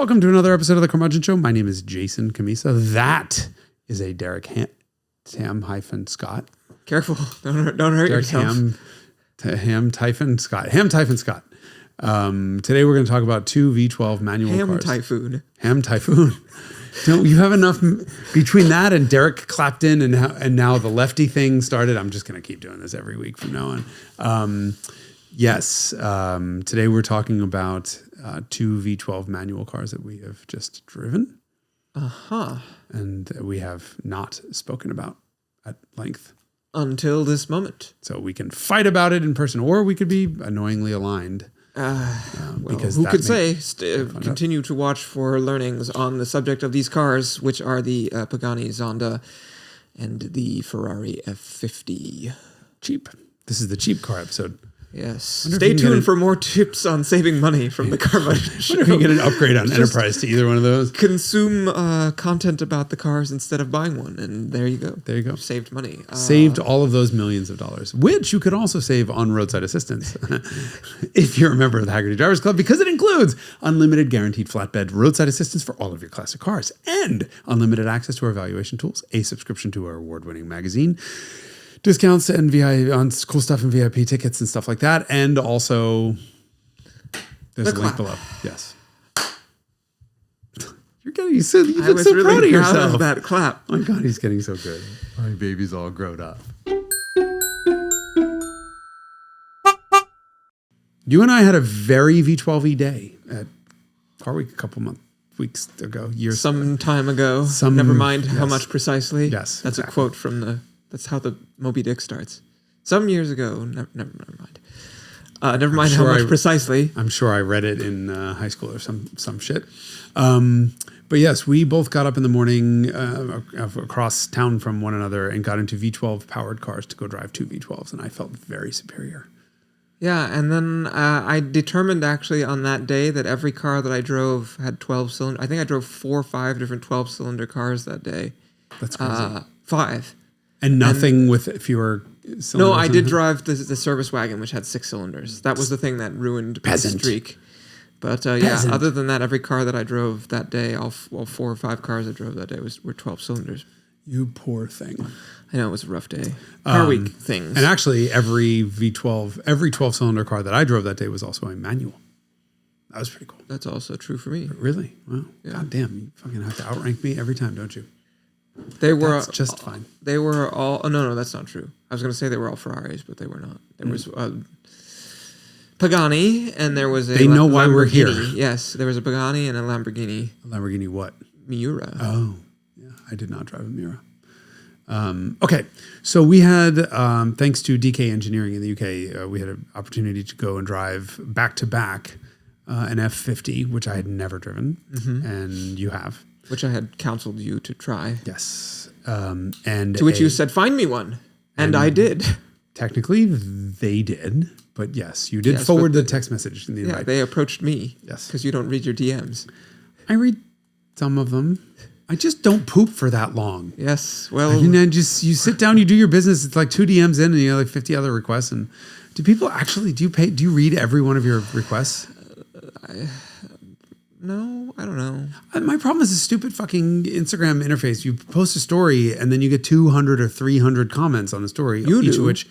Welcome to another episode of the Carmudgeon Show. My name is Jason Cammisa. That is a Derek Tam-Scott. Careful. Don't hurt yourself. Ham-Scott. Today we're going to talk about two V12 manual cars. Ham Typhoon. Don't you have enough between that and Derek Clapton and now the lefty thing started? I'm just going to keep doing this every week from now on. Today we're talking about two V12 manual cars that we have just driven. And we have not spoken about at length. Until this moment. So we can fight about it in person, or we could be annoyingly aligned. Because who could say? Continue to watch for learnings on the subject of these cars, which are the Pagani Zonda and the Ferrari F50. Cheap. This is the cheap car episode. Yes. Stay tuned for more tips on saving money from the Carmudgeon Show. What if you get an upgrade on Enterprise to either one of those? Consume content about the cars instead of buying one, and there you go. There you go. Saved money. Saved all of those millions of dollars, which you could also save on roadside assistance if you're a member of the Haggerty Drivers Club, because it includes unlimited guaranteed flatbed roadside assistance for all of your classic cars and unlimited access to our valuation tools, a subscription to our award-winning magazine, discounts and on cool stuff and VIP tickets and stuff like that. And also, there's a link below. Yes. You're getting so, you look so proud of yourself. Of that clap. Oh my God, he's getting so good. My baby's all grown up. You and I had a very V12y day at Car Week a couple weeks ago. Some time ago. Never mind how much precisely. Yes. That's exactly. A quote from that's how the Moby Dick starts. Some years ago. Never mind. Never mind how much precisely. I'm sure I read it in high school or some shit. But yes, we both got up in the morning across town from one another and got into V12 powered cars to go drive two V12s, and I felt very superior. Yeah, and then I determined actually on that day that every car that I drove had 12 cylinders. I think I drove 4 or 5 different 12-cylinder cars that day. That's crazy. 5. And nothing with fewer cylinders? No, I did drive the service wagon, which had 6 cylinders. That was the thing that ruined my streak. But other than that, every car that I drove that day, all 4 or 5 cars I drove that day were 12 cylinders. You poor thing. I know, it was a rough day. Car Week things. And actually, every 12-cylinder car that I drove that day was also a manual. That was pretty cool. That's also true for me. Really? Wow. Yeah. God damn, you fucking have to outrank me every time, don't you? That's just fine. They were all... Oh, no, that's not true. I was going to say they were all Ferraris, but they were not. There was Pagani, and there was a They know why we're here. Yes, there was a Pagani and a Lamborghini. A Lamborghini what? Miura. Oh, yeah. I did not drive a Miura. Okay, so we had, thanks to DK Engineering in the UK, we had an opportunity to go and drive back-to-back an F50, which I had never driven, and you have. Which I had counseled you to try. Yes. And to which you said, find me one. And I did. Technically, they did. But yes, you did forward the text message in the invite. Yeah, they approached me. Yes. Because you don't read your DMs. I read some of them. I just don't poop for that long. Yes. Well. I mean, you sit down, you do your business. It's like 2 DMs in and you have like 50 other requests. And do people actually, do you read every one of your requests? No, I don't know. My problem is a stupid fucking Instagram interface. You post a story and then you get 200 or 300 comments on the story. Each of which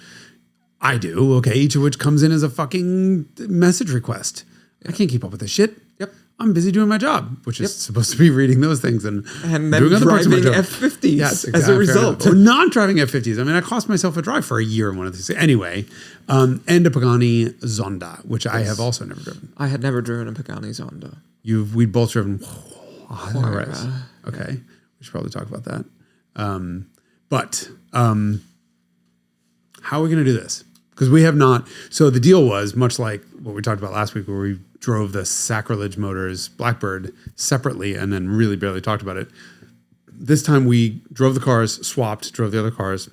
I do. Okay. Each of which comes in as a fucking message request. Yeah. I can't keep up with this shit. Yep. I'm busy doing my job, which is supposed to be reading those things and then doing other parts of my job. F50s as a result. Or not driving F50s. I mean, I cost myself a drive for a year in one of these. Anyway, and a Pagani Zonda, which I have also never driven. I had never driven a Pagani Zonda. We'd both driven. Okay, we should probably talk about that. But how are we going to do this? Because we have not. So the deal was much like what we talked about last week, where we drove the Sacrilege Motors Blackbird separately and then really barely talked about it. This time we drove the cars, drove the other cars,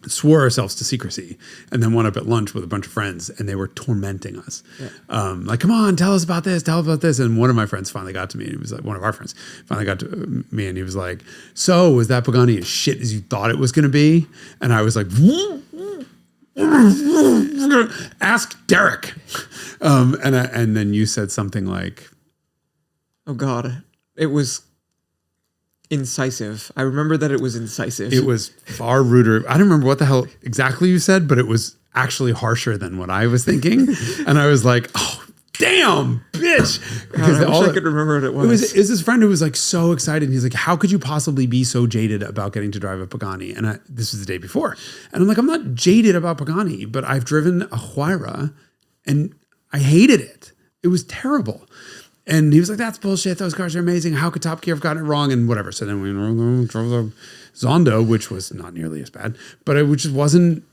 swore ourselves to secrecy, and then went up at lunch with a bunch of friends, and they were tormenting us. Yeah. Like, come on, tell us about this. And one of my friends finally got to me. It was like one of our friends finally got to me, and he was like, "So, was that Pagani as shit as you thought it was going to be?" And I was like, "Ask Derek." And then you said something like, Oh God, it was incisive. I remember that it was incisive. It was far ruder. I don't remember what the hell exactly you said, but it was actually harsher than what I was thinking. And I was like, oh, damn, bitch. Because I wish I could remember what it was. It was his friend who was like so excited. He's like, how could you possibly be so jaded about getting to drive a Pagani? And this was the day before. And I'm like, I'm not jaded about Pagani, but I've driven a Huayra and I hated it. It was terrible. And he was like, that's bullshit. Those cars are amazing. How could Top Gear have gotten it wrong? And whatever. So then we drove the Zonda, which was not nearly as bad, but it just wasn't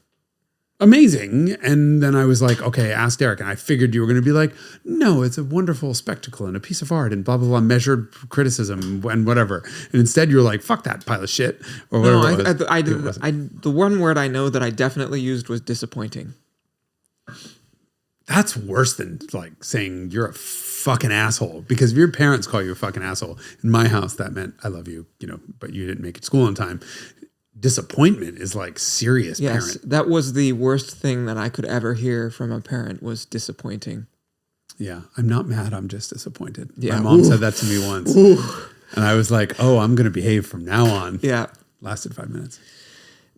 amazing. And then I was like, okay, ask Derek. And I figured you were going to be like, no, it's a wonderful spectacle and a piece of art and blah, blah, blah, measured criticism and whatever. And instead you're like, fuck that pile of shit or whatever. No, the one word I know that I definitely used was disappointing. That's worse than like saying you're a fucking asshole, because if your parents call you a fucking asshole, in my house, that meant I love you, but you didn't make it to school on time. Disappointment is like serious. Yes, parent. That was the worst thing that I could ever hear from a parent was disappointing. Yeah. I'm not mad. I'm just disappointed. Yeah. My mom said that to me once. And I was like, oh, I'm going to behave from now on. Yeah. Lasted 5 minutes.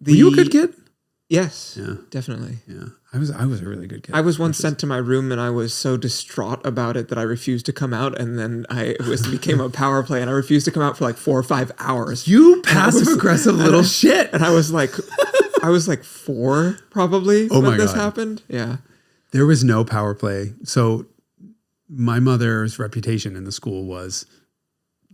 Were you a good kid? Yes. Yeah. Definitely. Yeah. I was a really good kid. I was once sent to my room and I was so distraught about it that I refused to come out, and then it became a power play and I refused to come out for like 4 or 5 hours. You passive aggressive little shit. And I was like 4 probably when this happened. Yeah. There was no power play. So my mother's reputation in the school was,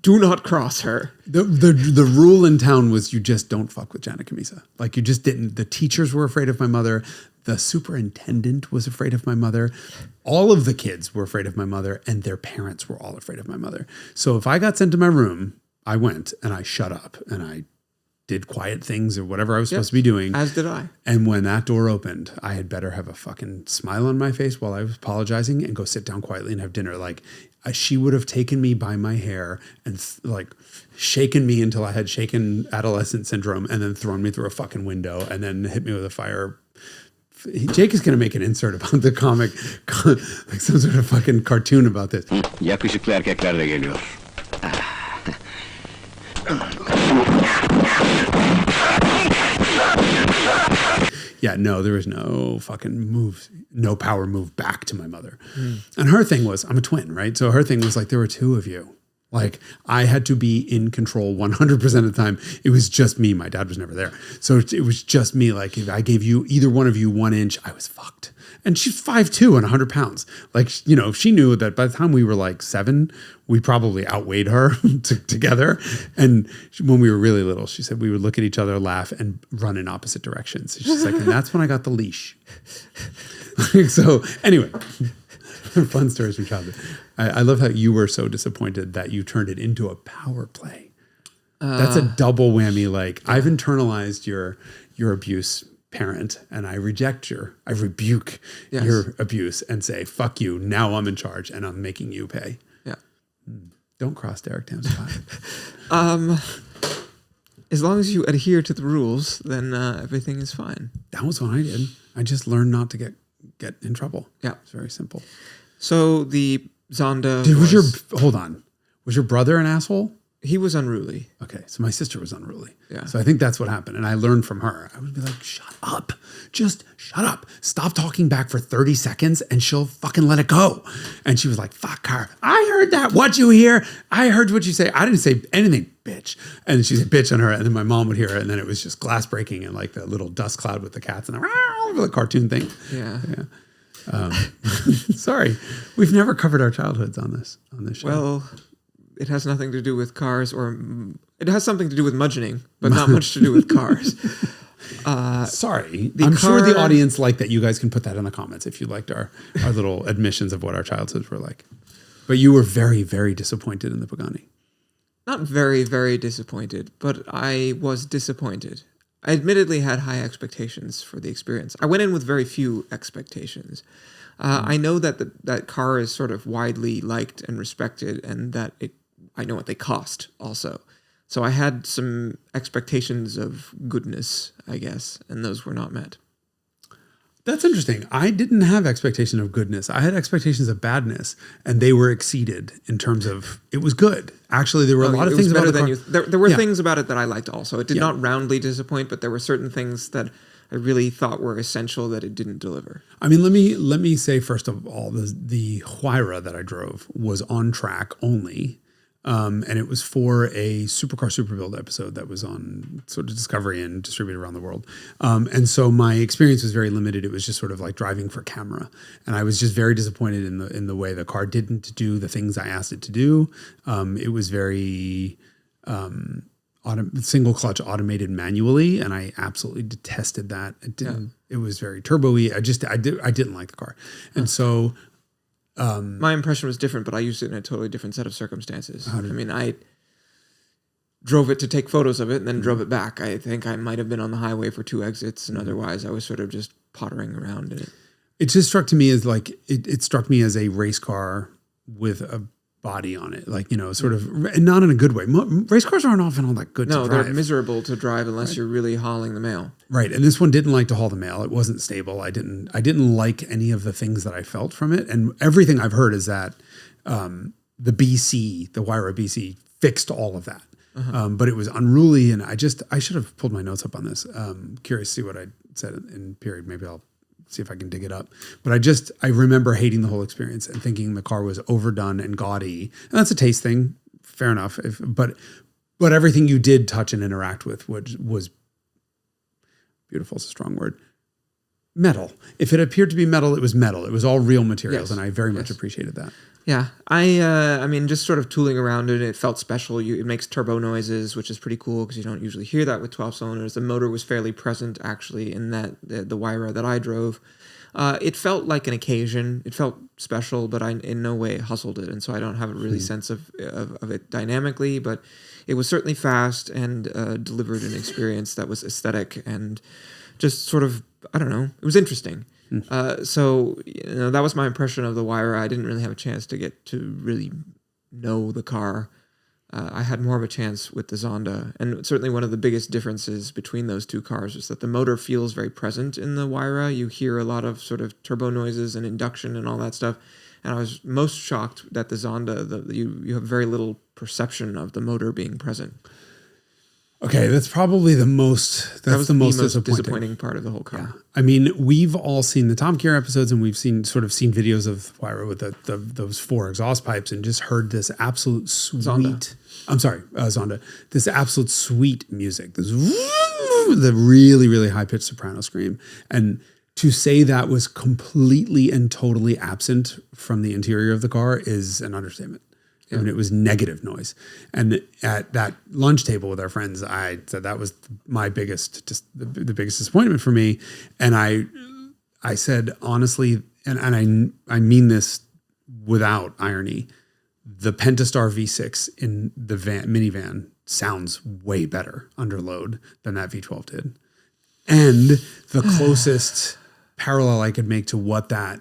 do not cross her. The rule in town was you just don't fuck with Janet Cammisa. Like you just didn't. The teachers were afraid of my mother. The superintendent was afraid of my mother. All of the kids were afraid of my mother, and their parents were all afraid of my mother. So if I got sent to my room, I went and I shut up and I did quiet things or whatever I was supposed to be doing. As did I. And when that door opened, I had better have a fucking smile on my face while I was apologizing and go sit down quietly and have dinner. Like she would have taken me by my hair and like shaken me until I had shaken adolescent syndrome and then thrown me through a fucking window and then hit me with a fire. Jake is going to make an insert about the comic, like some sort of fucking cartoon about this. Yakışıklı erkekler de geliyor. Yeah, no, there was no fucking move, no power move back to my mother. And her thing was, I'm a twin, right? So her thing was like, there were 2 of you. Like I had to be in control 100% of the time. It was just me. My dad was never there. So it was just me. Like if I gave you, either one of you 1 inch, I was fucked. And she's 5'2" and 100 pounds. Like, she knew that by the time we were like 7, we probably outweighed her together. And when we were really little, she said we would look at each other, laugh, and run in opposite directions. She's like, and that's when I got the leash. So anyway, fun stories from childhood. I love how you were so disappointed that you turned it into a power play. That's a double whammy. Like I've internalized your abuse, parent, and I rebuke your abuse and say, fuck you. Now I'm in charge and I'm making you pay. Yeah. Don't cross Derek Tam-Scott. As long as you adhere to the rules, then everything is fine. That was what I did. I just learned not to get in trouble. Yeah. It's very simple. So the Zonda hold on. Was your brother an asshole? He was unruly. Okay, so my sister was unruly. Yeah. So I think that's what happened. And I learned from her. I would be like, shut up. Just shut up. Stop talking back for 30 seconds and she'll fucking let it go. And she was like, fuck her. I heard that. What'd you hear? I heard what you say. I didn't say anything, bitch. And she said bitch on her. And then my mom would hear it. And then it was just glass breaking and like the little dust cloud with the cats and the cartoon thing. Yeah. Sorry. We've never covered our childhoods on this show. Well, it has nothing to do with cars, or it has something to do with mudgeoning, but not much to do with cars. Sorry. I'm sure the audience liked that. You guys can put that in the comments if you liked our little admissions of what our childhoods were like. But you were very, very disappointed in the Pagani. Not very, very disappointed, but I was disappointed. I admittedly had high expectations for the experience. I went in with very few expectations. I know that that car is sort of widely liked and respected, and that I know what they cost also. So I had some expectations of goodness, I guess, and those were not met. That's interesting. I didn't have expectation of goodness. I had expectations of badness, and they were exceeded in terms of it was good. Actually, there were a lot of things about the car. There were things about it that I liked also. It did not roundly disappoint, but there were certain things that I really thought were essential that it didn't deliver. I mean, let me say first of all, the Huayra that I drove was on track only. And it was for a Supercar Superbuild episode that was on sort of Discovery and distributed around the world. And so my experience was very limited. It was just sort of like driving for camera. And I was just very disappointed in the way the car didn't do the things I asked it to do. It was very single clutch automated manually. And I absolutely detested that. It was very turbo-y. I didn't like the car. And so... my impression was different, but I used it in a totally different set of circumstances. I mean, I drove it to take photos of it and then drove it back. I think I might have been on the highway for 2 exits, and otherwise I was sort of just pottering around in it. It just struck to me as like, it struck me as a race car with a body on it, like, sort of, and not in a good way. Race cars aren't often all that good to drive. No, they're miserable to drive unless you're really hauling the mail. Right, and this one didn't like to haul the mail. It wasn't stable. I didn't like any of the things that I felt from it, and everything I've heard is that the Huayra BC fixed all of that. But it was unruly, and I should have pulled my notes up on this. Curious to see what I said in period. Maybe I'll see if I can dig it up. But I remember hating the whole experience and thinking the car was overdone and gaudy. And that's a taste thing. Fair enough. But everything you did touch and interact with was beautiful is a strong word. Metal. If it appeared to be metal, it was metal. It was all real materials. Yes. And I very much appreciated that. Yeah. I mean, just sort of tooling around it felt special. It makes turbo noises, which is pretty cool because you don't usually hear that with 12 cylinders. The motor was fairly present, actually, in that the Huayra that I drove. It felt like an occasion. It felt special, but I in no way hustled it. And so I don't have a really sense of it dynamically, but it was certainly fast and delivered an experience that was aesthetic and just sort of, I don't know, it was interesting. So that was my impression of the Huayra. I didn't really have a chance to get to really know the car. I had more of a chance with the Zonda, and certainly one of the biggest differences between those two cars is that the motor feels very present in the Huayra. You hear a lot of sort of turbo noises and induction and all that stuff. And I was most shocked that the Zonda, you have very little perception of the motor being present. Okay, that's probably the most. That was the most disappointing part of the whole car. Yeah. I mean, we've all seen the Tom Care episodes, and we've seen videos of Huayra with those 4 exhaust pipes, and just heard this absolute sweet. Zonda. I'm sorry, Zonda. This absolute sweet music. This the really really high pitched soprano scream, and to say that was completely and totally absent from the interior of the car is an understatement. I mean, it was negative noise. And at that lunch table with our friends, I said that was my biggest, just the biggest disappointment for me. And I said, honestly, and I mean this without irony, the Pentastar V6 in the minivan sounds way better under load than that V12 did. And the closest parallel I could make to what the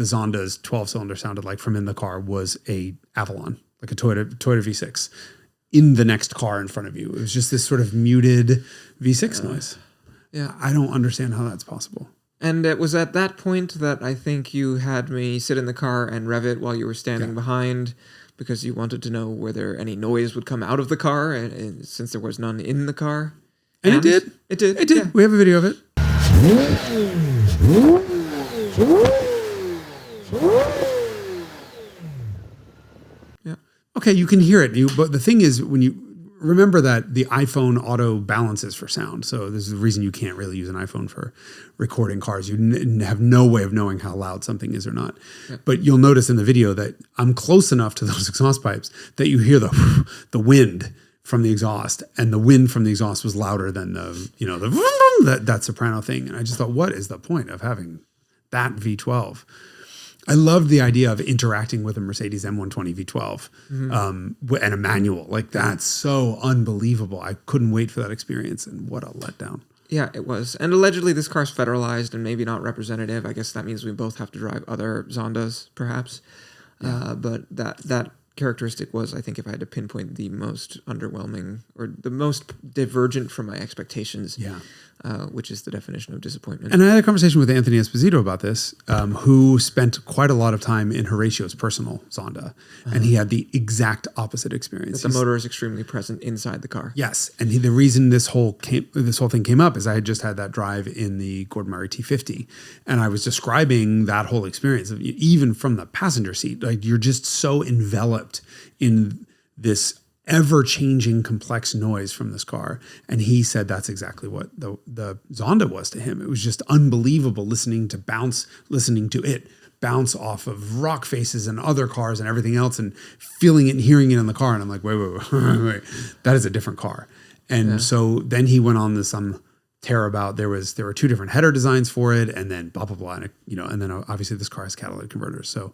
Zonda's 12-cylinder sounded like from in the car was a Avalon, like a Toyota V6 in the next car in front of you. It was just this sort of muted V6 noise. Yeah. I don't understand how that's possible. And it was at that point that I think you had me sit in the car and rev it while you were standing behind because you wanted to know whether any noise would come out of the car, and since there was none in the car. And it did. It did. It did. Yeah. We have a video of it. Yeah. Okay, you can hear it. But the thing is, when you remember that the iPhone auto balances for sound, so this is the reason you can't really use an iPhone for recording cars. You have no way of knowing how loud something is or not. Yeah. But you'll notice in the video that I'm close enough to those exhaust pipes that you hear the wind from the exhaust, and the wind from the exhaust was louder than that soprano thing. And I just thought, what is the point of having that V12? I loved the idea of interacting with a Mercedes M120 V12 and a manual. Like, that's so unbelievable. I couldn't wait for that experience, and what a letdown. Yeah, it was. And allegedly this car's federalized and maybe not representative. I guess that means we both have to drive other Zondas, perhaps. Yeah. But that characteristic was, I think, if I had to pinpoint the most underwhelming or the most divergent from my expectations, which is the definition of disappointment. And I had a conversation with Anthony Esposito about this, who spent quite a lot of time in Horatio's personal Zonda, and he had the exact opposite experience. That the motor is extremely present inside the car. Yes, and the reason this whole thing came up is I had just had that drive in the Gordon Murray T50, and I was describing that whole experience, even from the passenger seat. Like, you're just so enveloped in this ever-changing complex noise from this car, and he said that's exactly what the Zonda was to him. It was just unbelievable listening to it bounce off of rock faces and other cars and everything else, and feeling it and hearing it in the car. And I'm like, wait, that is a different car. And so then he went on this tear about there were two different header designs for it, and then blah blah blah, and and then obviously this car has catalytic converters. So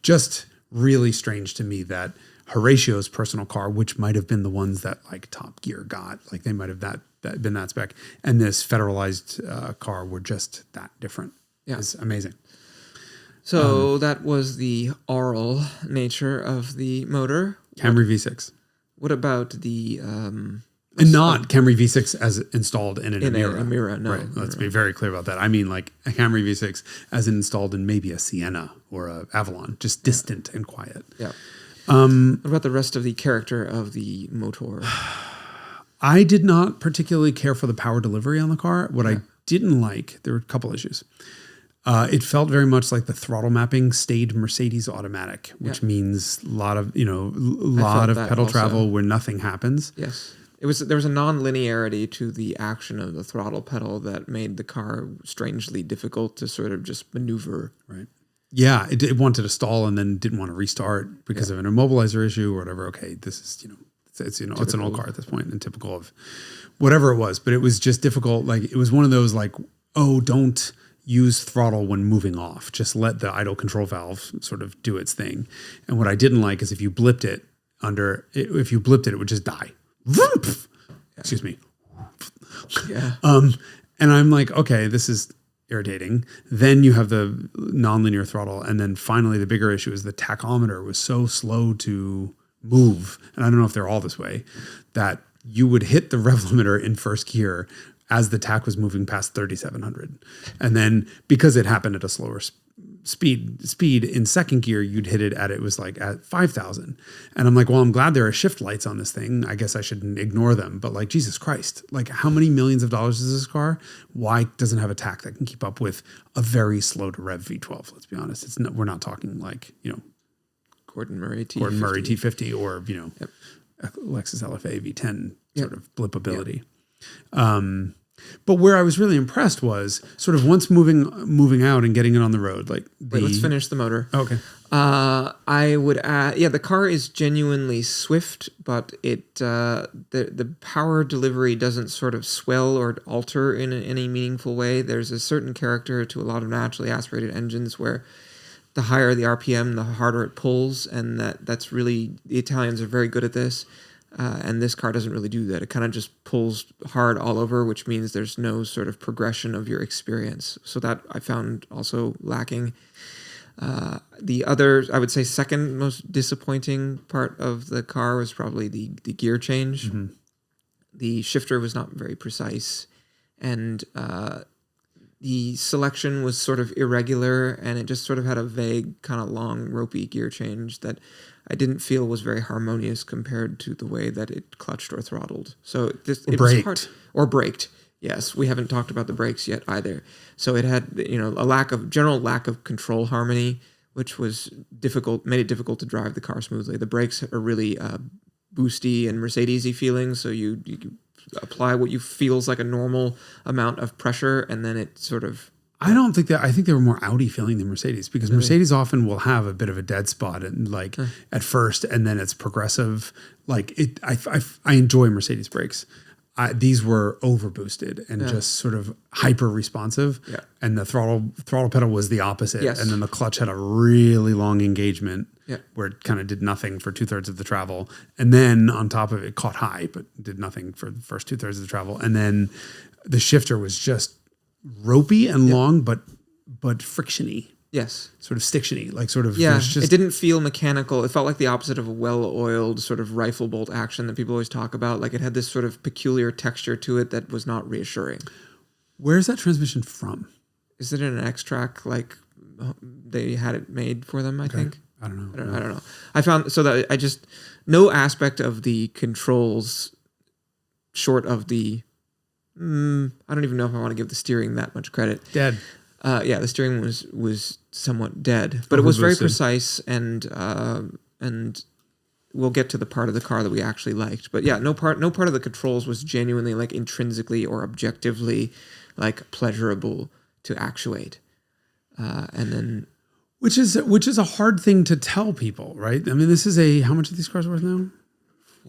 just really strange to me that Horatio's personal car, which might have been the ones that like Top Gear got, like they might have been that spec, and this federalized car were just that different. Yeah, it's amazing. So that was the aural nature of the motor. Camry V6. What about the and not Camry V6 as installed in an Amira. Amira, no. Right. Let's be very clear about that. I mean, like a Camry V6 as installed in maybe a Sienna or a Avalon, just distant and quiet. Yeah. What about the rest of the character of the motor? I did not particularly care for the power delivery on the car. What I didn't like, there were a couple issues. It felt very much like the throttle mapping stayed Mercedes automatic, which means a lot of pedal travel where nothing happens. Yes. There was a non-linearity to the action of the throttle pedal that made the car strangely difficult to sort of just maneuver. Right. Yeah, it wanted to stall and then didn't want to restart because of an immobilizer issue or whatever. Okay, this is it's an old car at this point and typical of whatever it was, but it was just difficult. Like it was one of those like, oh, don't use throttle when moving off. Just let the idle control valve sort of do its thing. And what I didn't like is if you blipped it, it would just die. Excuse me. Yeah. And I'm like, okay, this is irritating. Then you have the nonlinear throttle. And then finally the bigger issue is the tachometer was so slow to move. And I don't know if they're all this way, that you would hit the rev limiter in first gear as the tach was moving past 3,700. And then because it happened at a slower speed in second gear, you'd hit it at 5,000. And I'm like, well, I'm glad there are shift lights on this thing. I guess I shouldn't ignore them. But like, Jesus Christ, like how many millions of dollars is this car? Why doesn't it have a tach that can keep up with a very slow to rev V12? Let's be honest. We're not talking like, Gordon Murray T50 or, Lexus LFA V10 sort of blippability. But where I was really impressed was sort of once moving out and getting it on the road. Wait, let's finish the motor. Okay. I would add, the car is genuinely swift, but the power delivery doesn't sort of swell or alter in any meaningful way. There's a certain character to a lot of naturally aspirated engines where the higher the RPM, the harder it pulls, and that's really, the Italians are very good at this. And this car doesn't really do that. It kind of just pulls hard all over, which means there's no sort of progression of your experience. So that I found also lacking. The other, I would say, second most disappointing part of the car was probably the gear change. Mm-hmm. The shifter was not very precise, and the selection was sort of irregular, and it just sort of had a vague, kind of long, ropey gear change that I didn't feel was very harmonious compared to the way that it clutched or throttled. So it was hard. Or braked. Yes, we haven't talked about the brakes yet either. So it had a general lack of control harmony, which was made it difficult to drive the car smoothly. The brakes are really boosty and Mercedes-y feeling, so you apply what you feels like a normal amount of pressure, and then it sort of... I don't think that. I think they were more Audi feeling than Mercedes, because Mercedes often will have a bit of a dead spot and at first, and then it's progressive. Like I enjoy Mercedes brakes. These were over boosted and just sort of hyper responsive. Yeah. And the throttle pedal was the opposite. Yes. And then the clutch had a really long engagement where it kind of did nothing for 2/3 of the travel. And then on top of it, caught high, but did nothing for the first 2/3 of the travel. And then the shifter was just ropey and long, but frictiony. Yes. sort of stiction-y, like sort of. Yeah, there's just, it didn't feel mechanical. It felt like the opposite of a well-oiled sort of rifle bolt action that people always talk about. Like it had this sort of peculiar texture to it that was not reassuring. Where's that transmission from? Is it an X-Track? Like they had it made for them, I think. I don't know. I don't know. I found so that I just no aspect of the controls, short of the. I don't even know if I want to give the steering that much credit. Dead. Yeah, the steering was somewhat dead, but it was very precise and we'll get to the part of the car that we actually liked. But yeah, no part of the controls was genuinely like intrinsically or objectively like pleasurable to actuate. And then Which is a hard thing to tell people, right? I mean, this is how much are these cars worth now?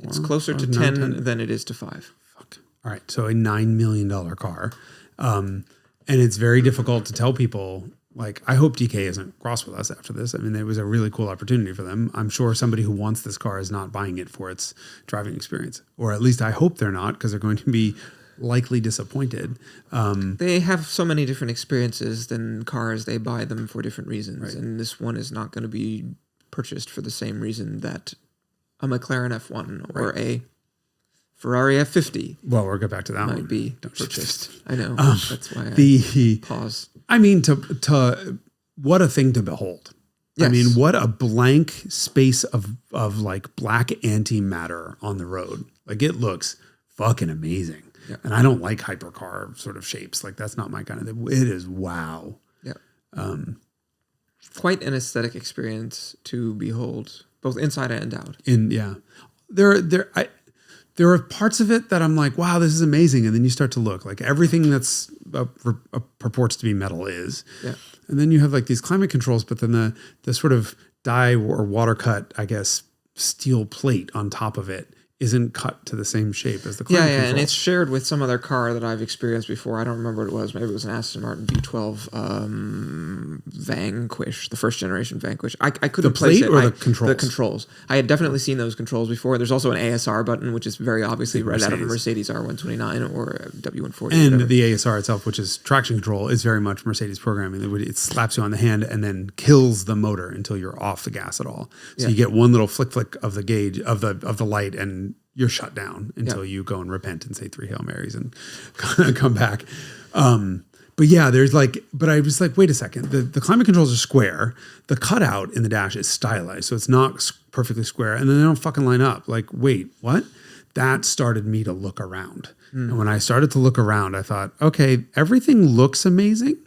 It's closer to 10 than it is to 5. Fuck. All right, so a $9 million car. And it's very difficult to tell people, like, I hope DK isn't cross with us after this. I mean, it was a really cool opportunity for them. I'm sure somebody who wants this car is not buying it for its driving experience. Or at least I hope they're not, because they're going to be likely disappointed. They have so many different experiences than cars. They buy them for different reasons. Right. And this one is not going to be purchased for the same reason that a McLaren F1 or a Ferrari F50 Well, we'll get back to that might one. be Don't purchased. I know. That's why The pause. I mean, to what a thing to behold. Yes. I mean, what a blank space of like black antimatter on the road. Like it looks fucking amazing. Yeah. And I don't like hypercar sort of shapes. Like that's not my kind of thing. It is wow. Yeah. Quite an aesthetic experience to behold, both inside and out. There are parts of it that I'm like, wow, this is amazing. And then you start to look like everything that's purports to be metal is. Yeah. And then you have like these climate controls, but then the sort of dye or water cut, I guess, steel plate on top of it isn't cut to the same shape as the climate controls. And it's shared with some other car that I've experienced before. I don't remember what it was. Maybe it was an Aston Martin V12 Vanquish, the first generation Vanquish. I couldn't place it. The plate or the controls? The controls. I had definitely seen those controls before. There's also an ASR button, which is very obviously right out of a Mercedes R129 or a W140. And the ASR itself, which is traction control, is very much Mercedes programming. It slaps you on the hand and then kills the motor until you're off the gas at all. So you get one little flick of the gauge of the light and you're shut down until you go and repent and say 3 Hail Marys and come back. But yeah, but I was like, wait a second. The climate controls are square. The cutout in the dash is stylized. So it's not perfectly square. And then they don't fucking line up. Like, wait, what? That started me to look around. And when I started to look around, I thought, okay, everything looks amazing.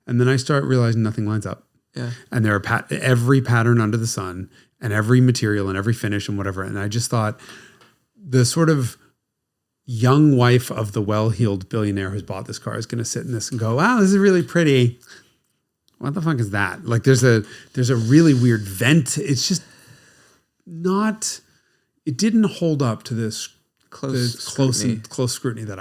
And then I start realizing nothing lines up. Yeah. And there are every pattern under the sun and every material and every finish and whatever. And I just thought, the sort of young wife of the well-heeled billionaire who's bought this car is going to sit in this and go, wow, this is really pretty. What the fuck is that? Like there's a really weird vent. It's just not, it didn't hold up to this close scrutiny that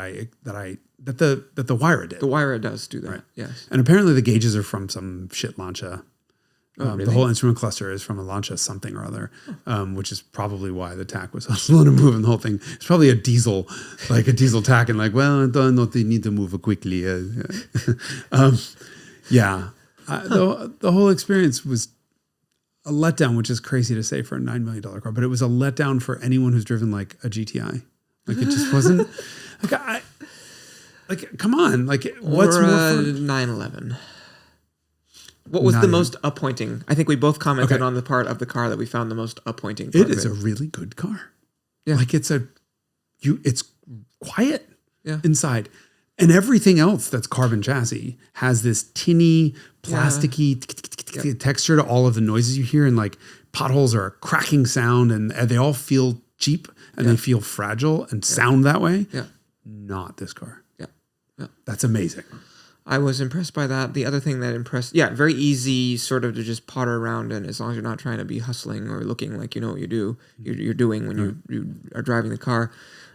the Wyra did. The Wyra does do that. Right. Yes. And apparently the gauges are from some shit Lancia. Really? The whole instrument cluster is from a Lancia something or other, which is probably why the tack was so slow to move and the whole thing. It's probably a diesel tack and like, well, I don't know, they need to move quickly. The whole experience was a letdown, which is crazy to say for a $9 million car, but it was a letdown for anyone who's driven like a GTI. Like it just wasn't come on, like what's more fun? 911. What was the most appointing? I think we both commented on the part of the car that we found the most appointing. It is a really good car. Yeah. Like it's quiet inside. And everything else that's carbon chassis has this tinny, plasticky texture to all of the noises you hear. And like potholes are a cracking sound and they all feel cheap and they feel fragile and sound that way. Yeah. Not this car. Yeah. That's amazing. I was impressed by that. The other thing that impressed, very easy sort of to just potter around in as long as you're not trying to be hustling or looking like you know what you're doing when you are driving the car.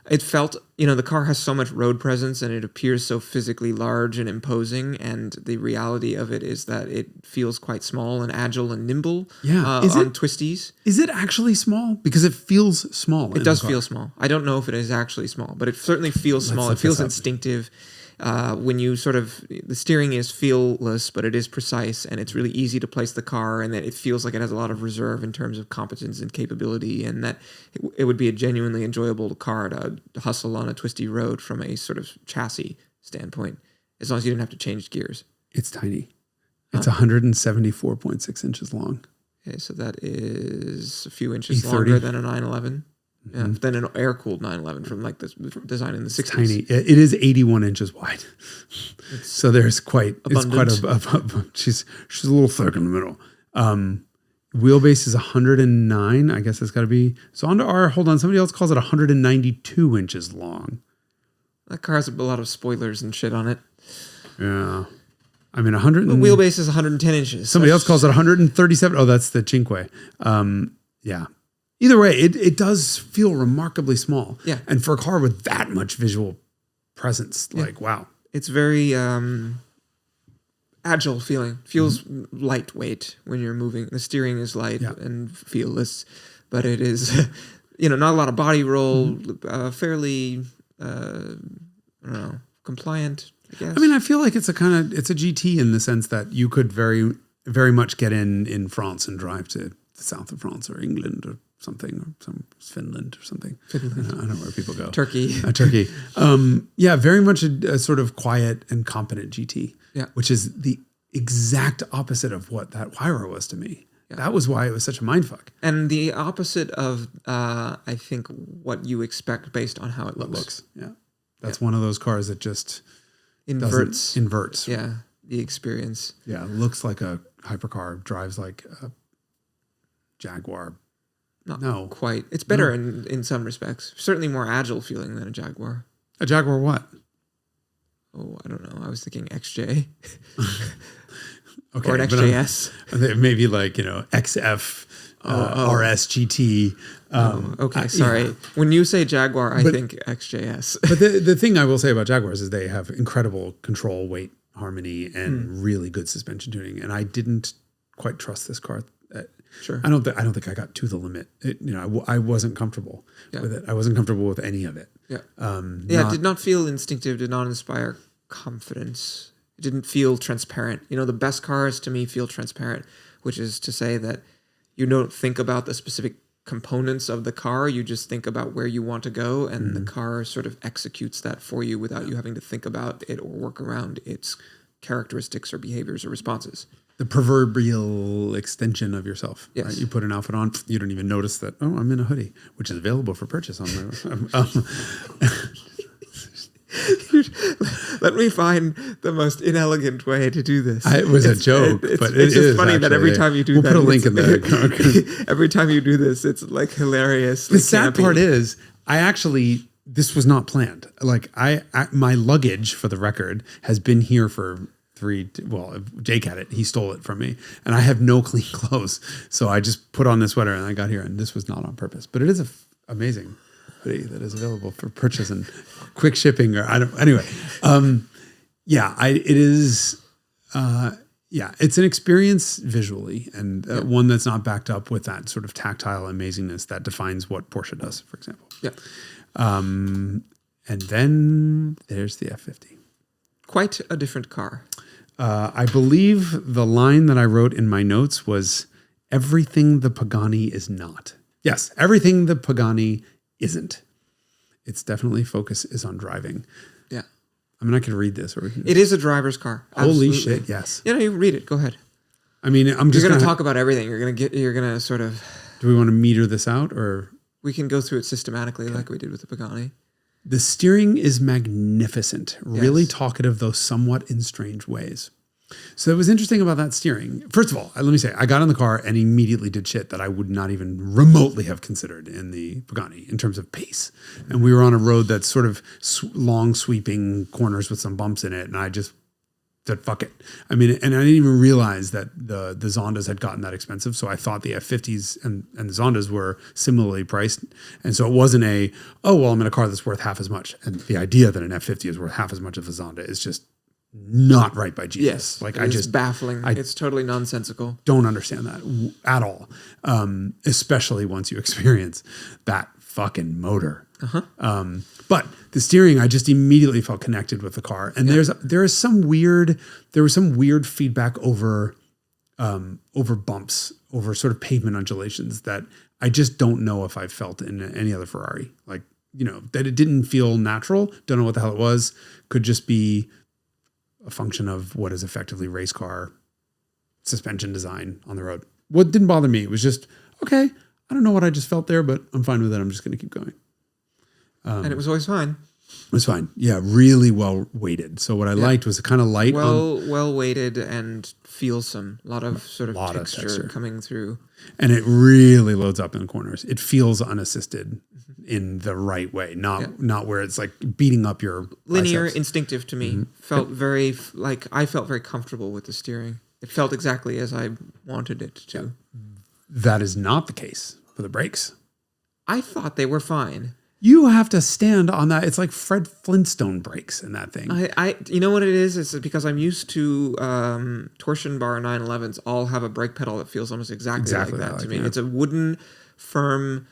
It felt, the car has so much road presence and it appears so physically large and imposing. And the reality of it is that it feels quite small and agile and nimble on twisties. Is it actually small? Because it feels small. It does feel small. I don't know if it is actually small, but it certainly feels small. It feels instinctive. when you sort of, the steering is feelless, but it is precise, and it's really easy to place the car, and that it feels like it has a lot of reserve in terms of competence and capability, and that it would be a genuinely enjoyable car to hustle on a twisty road from a sort of chassis standpoint, as long as you didn't have to change gears. It's tiny. It's 174.6 inches long. Okay, so that is a few inches E30. longer than a 911. Yeah, than an air-cooled 911 from like this design in the 60s. Tiny. It is 81 inches wide. So there's quite abundant. It's quite she's a little thick in the middle. Wheelbase is 109. I guess it's got to be Zonda R. Hold on, somebody else calls it 192 inches long. That car has a lot of spoilers and shit on it. Yeah. I mean, 100. The wheelbase is 110 inches. Somebody else calls it 137. Oh, that's the Cinque. Yeah. Either way, it does feel remarkably small. Yeah. And for a car with that much visual presence, like, wow. It's very agile feeling. Feels lightweight when you're moving. The steering is light and feelless, but it is, not a lot of body roll, fairly, I don't know, compliant, I guess. I mean, I feel like it's a GT in the sense that you could very, very much get in France and drive to the south of France or England or something, or Finland or something. I don't know where people go. Turkey. Turkey. Very much a sort of quiet and competent GT, which is the exact opposite of what that Huayra was to me. Yeah. That was why it was such a mindfuck. And the opposite of, I think, what you expect based on how it looks. Yeah. That's one of those cars that just inverts. Yeah. The experience. Yeah. Looks like a hypercar, drives like a Jaguar. Not quite. It's better in some respects. Certainly more agile feeling than a Jaguar. A Jaguar what? Oh, I don't know. I was thinking XJ. Okay, or an XJS. Maybe like, XF, RS, GT. Okay, sorry. When you say Jaguar, I think XJS. But the thing I will say about Jaguars is they have incredible control, weight, harmony, and really good suspension tuning. And I didn't quite trust this car. Sure. I don't think I got to the limit. I wasn't comfortable with it. I wasn't comfortable with any of it. Yeah. It did not feel instinctive. Did not inspire confidence. It didn't feel transparent. The best cars to me feel transparent, which is to say that you don't think about the specific components of the car. You just think about where you want to go, and the car sort of executes that for you without you having to think about it or work around its characteristics or behaviors or responses. The proverbial extension of yourself. Yes. Right? You put an outfit on, you don't even notice that, I'm in a hoodie, which is available for purchase on my... Let me find the most inelegant way to do this. It was a joke, but it's just funny actually, that every time you do that... We'll put a link in there. Every time you do this, it's like hilarious. The sad part is, this was not planned. Like my luggage, for the record, has been here for... Jake had it. He stole it from me. And I have no clean clothes. So I just put on this sweater and I got here. And this was not on purpose. But it is amazing hoodie that is available for purchase and quick shipping. Anyway. It is... it's an experience visually. And one that's not backed up with that sort of tactile amazingness that defines what Porsche does, for example. Yeah. And then there's the F50. Quite a different car. I believe the line that I wrote in my notes was everything the Pagani is not. Yes, everything the Pagani isn't. Its definitely focus is on driving. Yeah. I mean, I could read this. It is a driver's car. Holy Absolutely. shit, yes. You read it. Go ahead. I mean, You're going to talk about everything. You're going to sort of... Do we want to meter this out or... We can go through it systematically like we did with the Pagani. The steering is magnificent, really talkative, though somewhat in strange ways. So it was interesting about that steering. First of all, let me say, I got in the car and immediately did shit that I would not even remotely have considered in the Pagani in terms of pace. And we were on a road that's sort of long sweeping corners with some bumps in it. And I just said, fuck it. I mean, and I didn't even realize that the Zondas had gotten that expensive. So I thought the F50s and the Zondas were similarly priced. And so it wasn't I'm in a car that's worth half as much. And the idea that an F50 is worth half as much of a Zonda is just not right by Jesus. Yes, it's baffling. It's totally nonsensical. Don't understand that at all. Especially once you experience that fucking motor. But the steering, I just immediately felt connected with the car. And there was some weird feedback over bumps, over sort of pavement undulations that I just don't know if I felt in any other Ferrari. Like, that it didn't feel natural. Don't know what the hell it was. Could just be a function of what is effectively race car suspension design on the road. What didn't bother me, it was just, okay, I don't know what I just felt there, but I'm fine with it. I'm just going to keep going. And it was always fine. It was fine. Yeah, really well weighted. So what I liked was kind of light. Well weighted and feelsome. A lot of sort of texture coming through. And it really loads up in the corners. It feels unassisted in the right way, not where it's like beating up your linear, biceps. Instinctive to me. Felt very I felt very comfortable with the steering. It felt exactly as I wanted it to. Yeah. That is not the case for the brakes. I thought they were fine. You have to stand on that. It's like Fred Flintstone brakes in that thing. You know what it is? It's because I'm used to torsion bar 911s all have a brake pedal that feels almost exactly like that to me. Yeah. It's a wooden, firm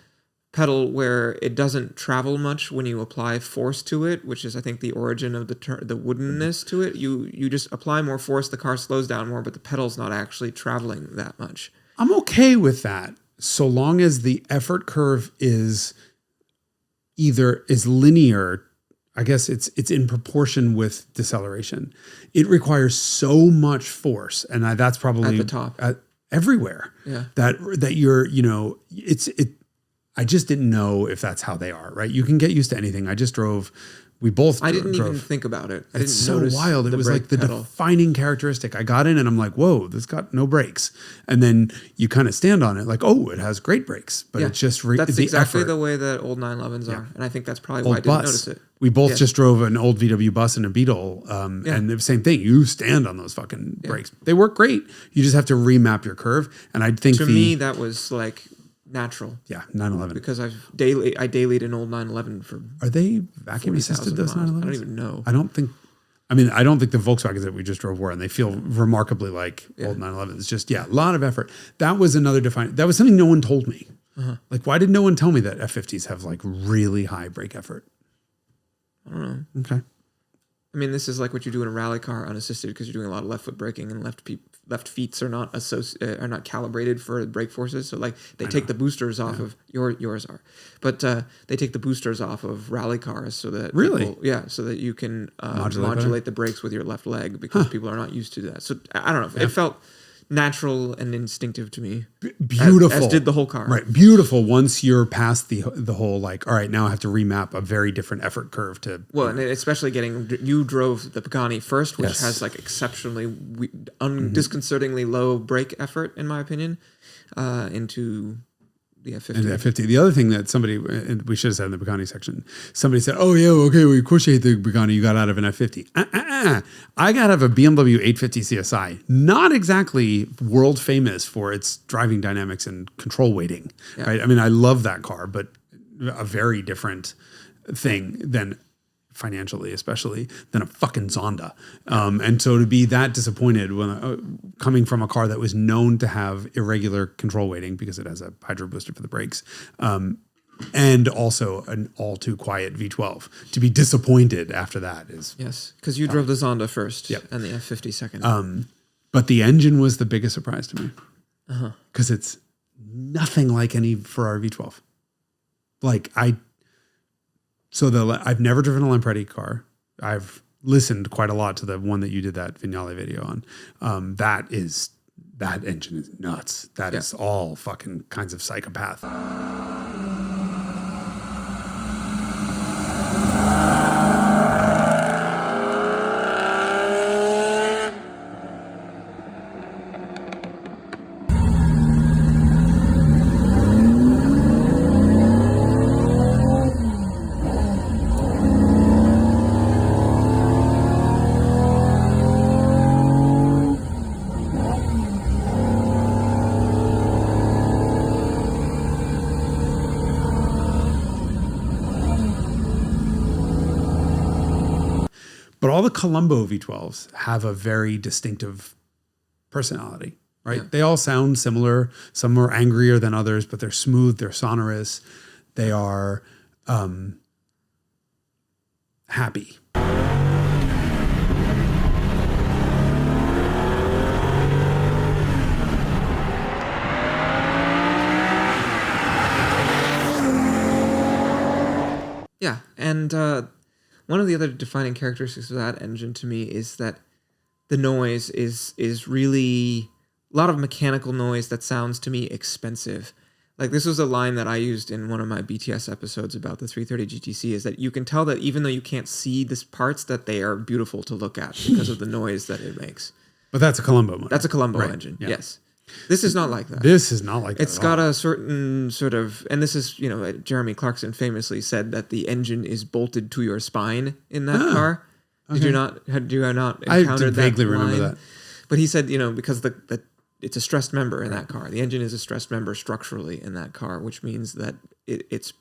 pedal where it doesn't travel much when you apply force to it, which is, I think, the origin of the woodenness to it. You just apply more force, the car slows down more, but the pedal's not actually traveling that much. I'm okay with that, so long as the effort curve is linear. I guess it's in proportion with deceleration. It requires so much force, and that's probably at the top, everywhere. Yeah, that you're I just didn't know if that's how they are. Right, you can get used to anything. I just drove. We both. I didn't even think about it. It's so wild. It was like the defining characteristic. I got in and I'm like, whoa, this got no brakes. And then you kind of stand on it like, oh, it has great brakes. But it's just that's the exactly effort. the way that old 911s are. And I think that's probably why I didn't notice it. We both just drove an old VW bus and a Beetle. And the same thing. You stand on those fucking brakes. They work great. You just have to remap your curve. And I think to me, that was like natural. Yeah, 911. Because I dailied an old 911 for. Are they vacuum assisted, those 911s? I don't even know. I don't think the Volkswagens that we just drove were, and they feel remarkably like old 911s. It's just, a lot of effort. That was that was something no one told me. Like, why did no one tell me that F50s have like really high brake effort? I don't know. Okay. I mean, this is like what you do in a rally car unassisted because you're doing a lot of left foot braking and left feet are not calibrated for brake forces. So like they take the boosters off of yours are, but they take the boosters off of rally cars so that so that you can modulate the brakes with your left leg because people are not used to that. So I don't know. It felt natural and instinctive to me. Beautiful. As did the whole car. Right. Beautiful. Once you're past the whole, like, all right, now I have to remap a very different effort curve to. Well, and especially you drove the Pagani first, which has like exceptionally disconcertingly low brake effort, in my opinion, into the F50. And the F50. The other thing that we should have said in the Pagani section, somebody said, oh, yeah, okay, well, of course you hate the Pagani you got out of an F50. I got out of a BMW 850 CSI. Not exactly world famous for its driving dynamics and control weighting. Yeah. Right? I mean, I love that car, but a very different thing than financially, especially, than a fucking Zonda. And so to be that disappointed when coming from a car that was known to have irregular control weighting because it has a hydro booster for the brakes, and also an all too quiet V12, to be disappointed after that is because you drove the Zonda first and the F50 second. But the engine was the biggest surprise to me because it's nothing like any Ferrari V12. I've never driven a Lampredi car. I've listened quite a lot to the one that you did that Vignale video on. That engine is nuts. That is all fucking kinds of psychopath. But all the Colombo V12s have a very distinctive personality, right? Yeah. They all sound similar. Some are angrier than others, but they're smooth, they're sonorous. They are, happy. Yeah, and one of the other defining characteristics of that engine to me is that the noise is really a lot of mechanical noise that sounds to me expensive. Like this was a line that I used in one of my BTS episodes about the 330 GTC, is that you can tell that even though you can't see these parts, that they are beautiful to look at because of the noise that it makes. But that's a Colombo motor. That's a Colombo engine, yeah. Yes. This is not like that. This is not like that. It's got a certain sort of, and this is, Jeremy Clarkson famously said that the engine is bolted to your spine in that car. Okay. Did you not encounter that? I vaguely remember that. But he said, because it's a stressed member in that car. The engine is a stressed member structurally in that car, which means that it's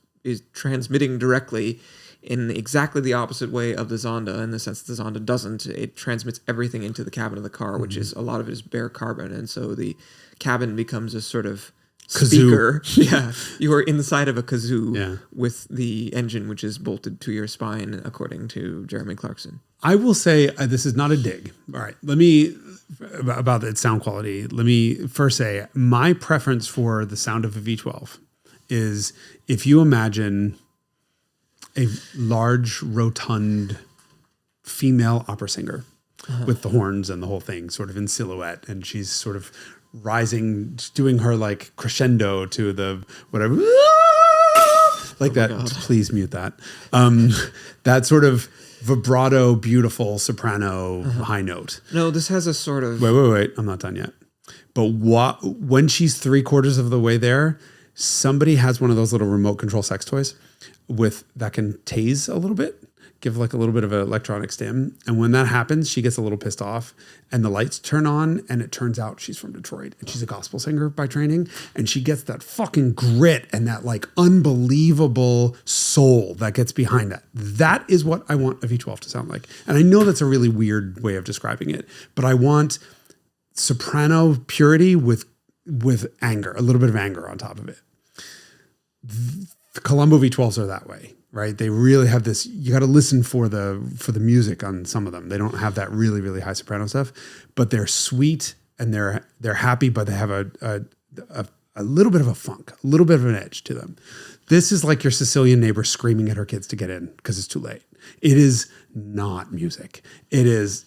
transmitting directly in exactly the opposite way of the Zonda, in the sense that the Zonda doesn't. It transmits everything into the cabin of the car, which is a lot of it is bare carbon, and so the cabin becomes a sort of speaker. Yeah, you are inside of a kazoo with the engine, which is bolted to your spine, according to Jeremy Clarkson. I will say this is not a dig. All right, let me about its sound quality. Let me first say my preference for the sound of a V12 is if you imagine a large, rotund female opera singer with the horns and the whole thing sort of in silhouette. And she's sort of rising, doing her like crescendo to the whatever, like that. God. Please mute that. That sort of vibrato, beautiful soprano high note. No, this has a sort of... Wait. I'm not done yet. But when she's 3/4 of the way there, somebody has one of those little remote control sex toys that can tase a little bit, give like a little bit of an electronic stim. And when that happens, she gets a little pissed off and the lights turn on, and it turns out she's from Detroit and she's a gospel singer by training. And she gets that fucking grit and that like unbelievable soul that gets behind that. That is what I want a V12 to sound like. And I know that's a really weird way of describing it, but I want soprano purity with anger, a little bit of anger on top of it. The Colombo V12s are that way, right? They really have this. You got to listen for the music on some of them. They don't have that really, really high soprano stuff, but they're sweet and they're happy, but they have a little bit of a funk, a little bit of an edge to them. This is like your Sicilian neighbor screaming at her kids to get in because it's too late. It is not music. It is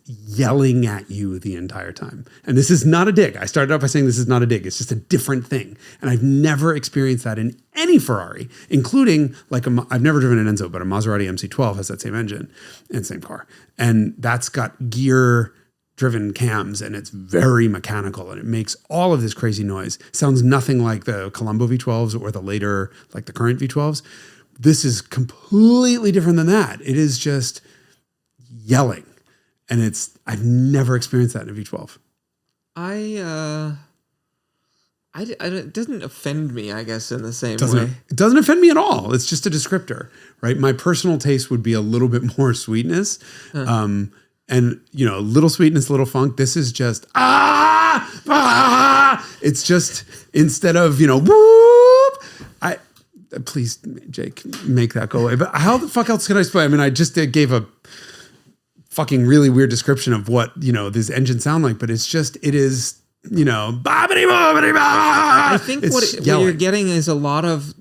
yelling at you the entire time. And this is not a dig. I started out by saying this is not a dig. It's just a different thing. And I've never experienced that in any Ferrari, including I've never driven an Enzo, but a Maserati MC12 has that same engine and same car. And that's got gear driven cams and it's very mechanical and it makes all of this crazy noise. Sounds nothing like the Colombo V12s or the later, like the current V12s. This is completely different than that. It is just yelling. And I've never experienced that in a V12. It doesn't offend me, I guess, in the same way. It doesn't offend me at all. It's just a descriptor, right? My personal taste would be a little bit more sweetness. And, little sweetness, little funk. This is just, It's just, instead of, whoop, please, Jake, make that go away. But how the fuck else can I explain? I mean, I just gave a fucking really weird description of what, these engines sound like, but it is, I think what you're getting is a lot of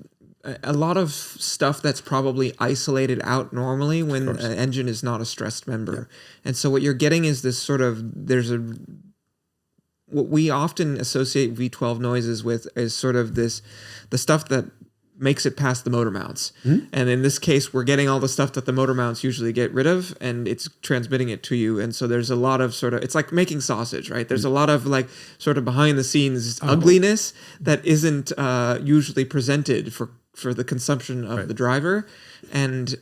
stuff that's probably isolated out normally when an engine is not a stressed member. Yeah. And so what you're getting is this sort of, what we often associate V12 noises with is sort of the stuff that makes it past the motor mounts. Mm-hmm. And in this case, we're getting all the stuff that the motor mounts usually get rid of, and it's transmitting it to you. And so there's a lot of it's like making sausage, right? There's a lot of like sort of behind the scenes ugliness that isn't usually presented for the consumption of the driver. And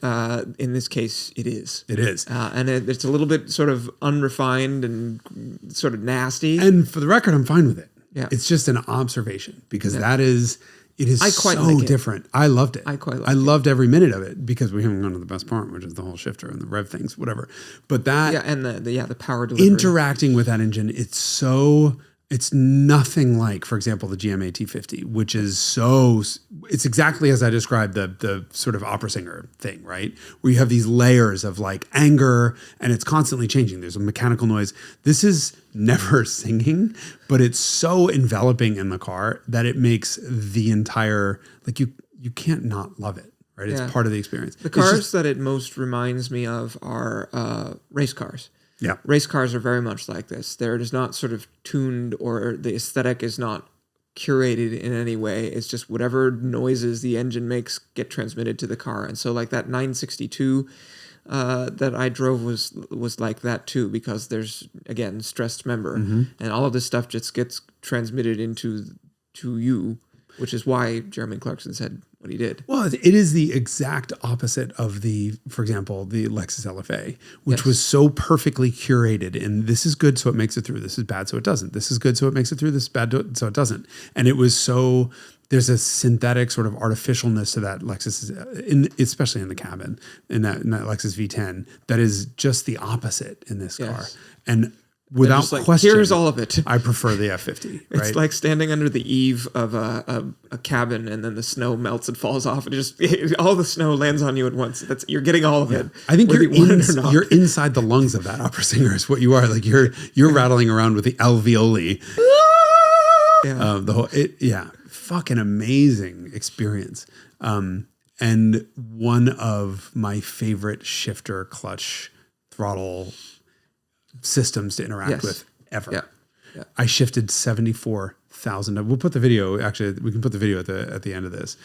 in this case, it is. It is. And it's a little bit sort of unrefined and sort of nasty. And for the record, I'm fine with it. Yeah. It's just an observation because it is so different. I loved it. I loved every minute of it because we haven't gone to the best part, which is the whole shifter and the rev things, whatever. But that and the power delivery. Interacting with that engine, it's so It's nothing like, for example, the GMA T50, which is it's exactly as I described the sort of opera singer thing, right? Where you have these layers of like anger and it's constantly changing. There's a mechanical noise. This is never singing, but it's so enveloping in the car that it makes the entire, like you can't not love it, right? It's part of the experience. The cars that it most reminds me of are race cars. Yeah. Race cars are very much like this. They're just not sort of tuned, or the aesthetic is not curated in any way. It's just whatever noises the engine makes get transmitted to the car. And so like that 962 that I drove was like that too, because there's, again, stressed member. And all of this stuff just gets transmitted to you, which is why Jeremy Clarkson said what he did. Well, it is the exact opposite of for example, the Lexus LFA, which was so perfectly curated. And this is good, so it makes it through. This is bad, so it doesn't. This is good, so it makes it through. This is bad, so it doesn't. And it was so, there's a synthetic sort of artificialness to that Lexus, especially in the cabin, in that Lexus V10, that is just the opposite in this car. And without question, here's all of it. I prefer the F50. Right? It's like standing under the eave of a cabin, and then the snow melts and falls off, and all the snow lands on you at once. You're getting all of it. I think you're inside the lungs of that opera singer. Is what you are. Like you're rattling around with the alveoli. Fucking amazing experience. And one of my favorite shifter, clutch, throttle systems to interact with ever. I shifted 74,000. We'll put the video. Actually, we can put the video at the end of this.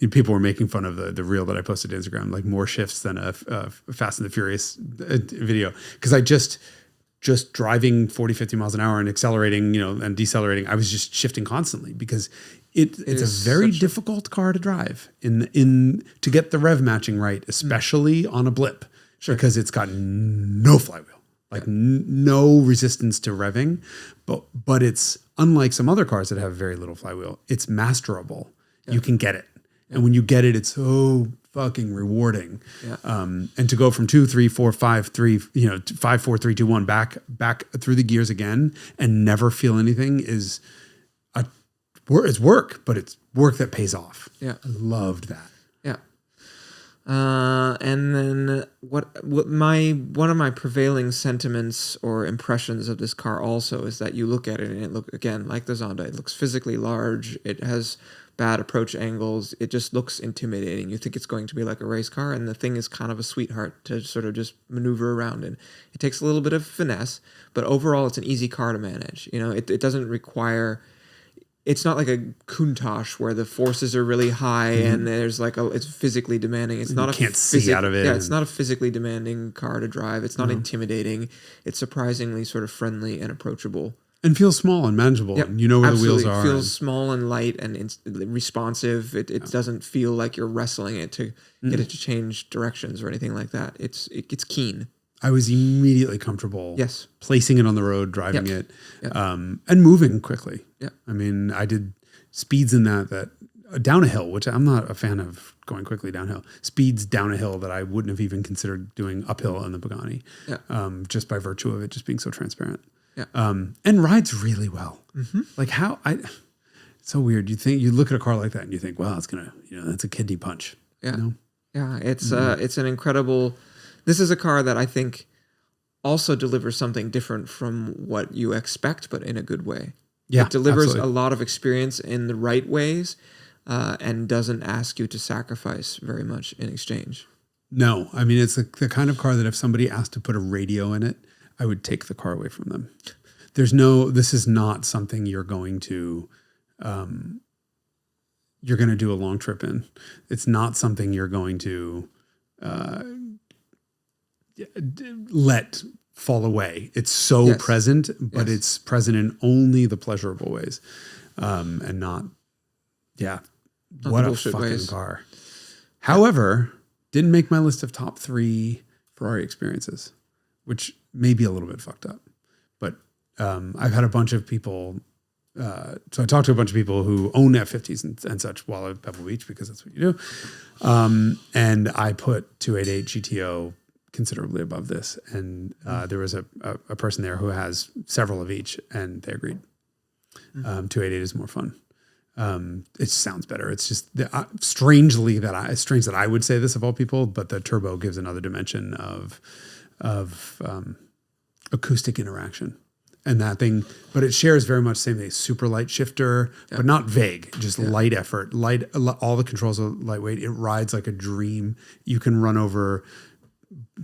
People were making fun of the reel that I posted to Instagram, like more shifts than a Fast and the Furious video, because I just driving 40, 50 miles an hour and accelerating, and decelerating. I was just shifting constantly because it's a very difficult car to drive to get the rev matching right, especially on a blip, because it's got no flywheel. Like no resistance to revving, but it's unlike some other cars that have very little flywheel. It's masterable. You can get it. And when you get it, it's so fucking rewarding. And to go from 2, 3, 4, 5, 3, 5, 4, 3, 2, 1 back through the gears again and never feel anything is it's work, but it's work that pays off. I loved that. And then one of my prevailing sentiments or impressions of this car also is that you look at it and it looks, again, like the Zonda, it looks physically large. It has bad approach angles. It just looks intimidating. You think it's going to be like a race car, and the thing is kind of a sweetheart to sort of just maneuver around in. It takes a little bit of finesse, but overall it's an easy car to manage. It doesn't require... It's not like a Countach where the forces are really high and there's it's physically demanding. It's not can't see out of it. Yeah, it's not a physically demanding car to drive. It's not intimidating. It's surprisingly sort of friendly and approachable. And feels small and manageable. Yep. And you know where the wheels are. It feels small and light and responsive. It doesn't feel like you're wrestling it to get it to change directions or anything like that. It's keen. I was immediately comfortable placing it on the road, driving it, and moving quickly. I mean, I did speeds in that down a hill, which I'm not a fan of going quickly downhill. Speeds down a hill that I wouldn't have even considered doing uphill in the Pagani, just by virtue of it just being so transparent. And rides really well. Like it's so weird. You look at a car like that and you think, wow, it's gonna, that's a kidney punch. It's an incredible. This is a car that I think also delivers something different from what you expect, but in a good way. It delivers a lot of experience in the right ways and doesn't ask you to sacrifice very much in exchange. No, I mean, it's the kind of car that if somebody asked to put a radio in it, I would take the car away from them. This is not something you're going to do a long trip in. It's not something you're going to let fall away. It's so present, but it's present in only the pleasurable ways, and not what a fucking ways. Car. However, didn't make my list of top 3 Ferrari experiences, which may be a little bit fucked up. But I've had a bunch of people. So I talked to a bunch of people who own F50s and such while at Pebble Beach, because that's what you do. And I put 288 GTO considerably above this. And there was a person there who has several of each, and they agreed. 288 is more fun. It sounds better. It's just strange that I would say this of all people, but the turbo gives another dimension of acoustic interaction. And that thing, but it shares very much the same thing. Super light shifter, but not vague, just light effort. All the controls are lightweight. It rides like a dream. You can run over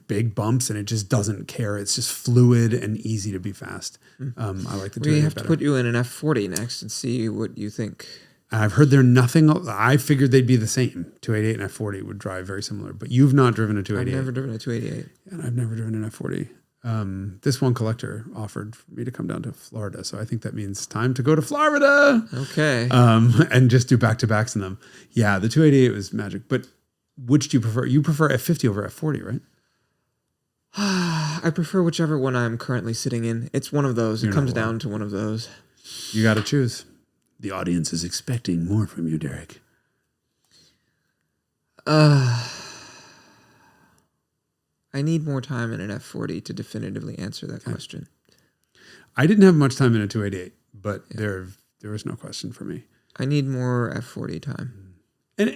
big bumps and it just doesn't care. It's just fluid and easy to be fast. I like the 288 We have better. to put you in an F40 next and see what you think. I've heard they're nothing. I figured they'd be the same. 288 and F40 would drive very similar, but you've not driven a 288. I've never driven a 288. And I've never driven an F40. This one collector offered for me to come down to Florida. So I think that means time to go to Florida. Okay. And just do back-to-backs in them. Yeah, the 288 was magic. But which do you prefer? You prefer F50 over F40, right? I prefer whichever one I'm currently sitting in. It's one of those. It comes down to one of those. You got to choose. The audience is expecting more from you, Derek. I need more time in an F40 to definitively answer that question. I didn't have much time in a 288, but there was no question for me. I need more F40 time. And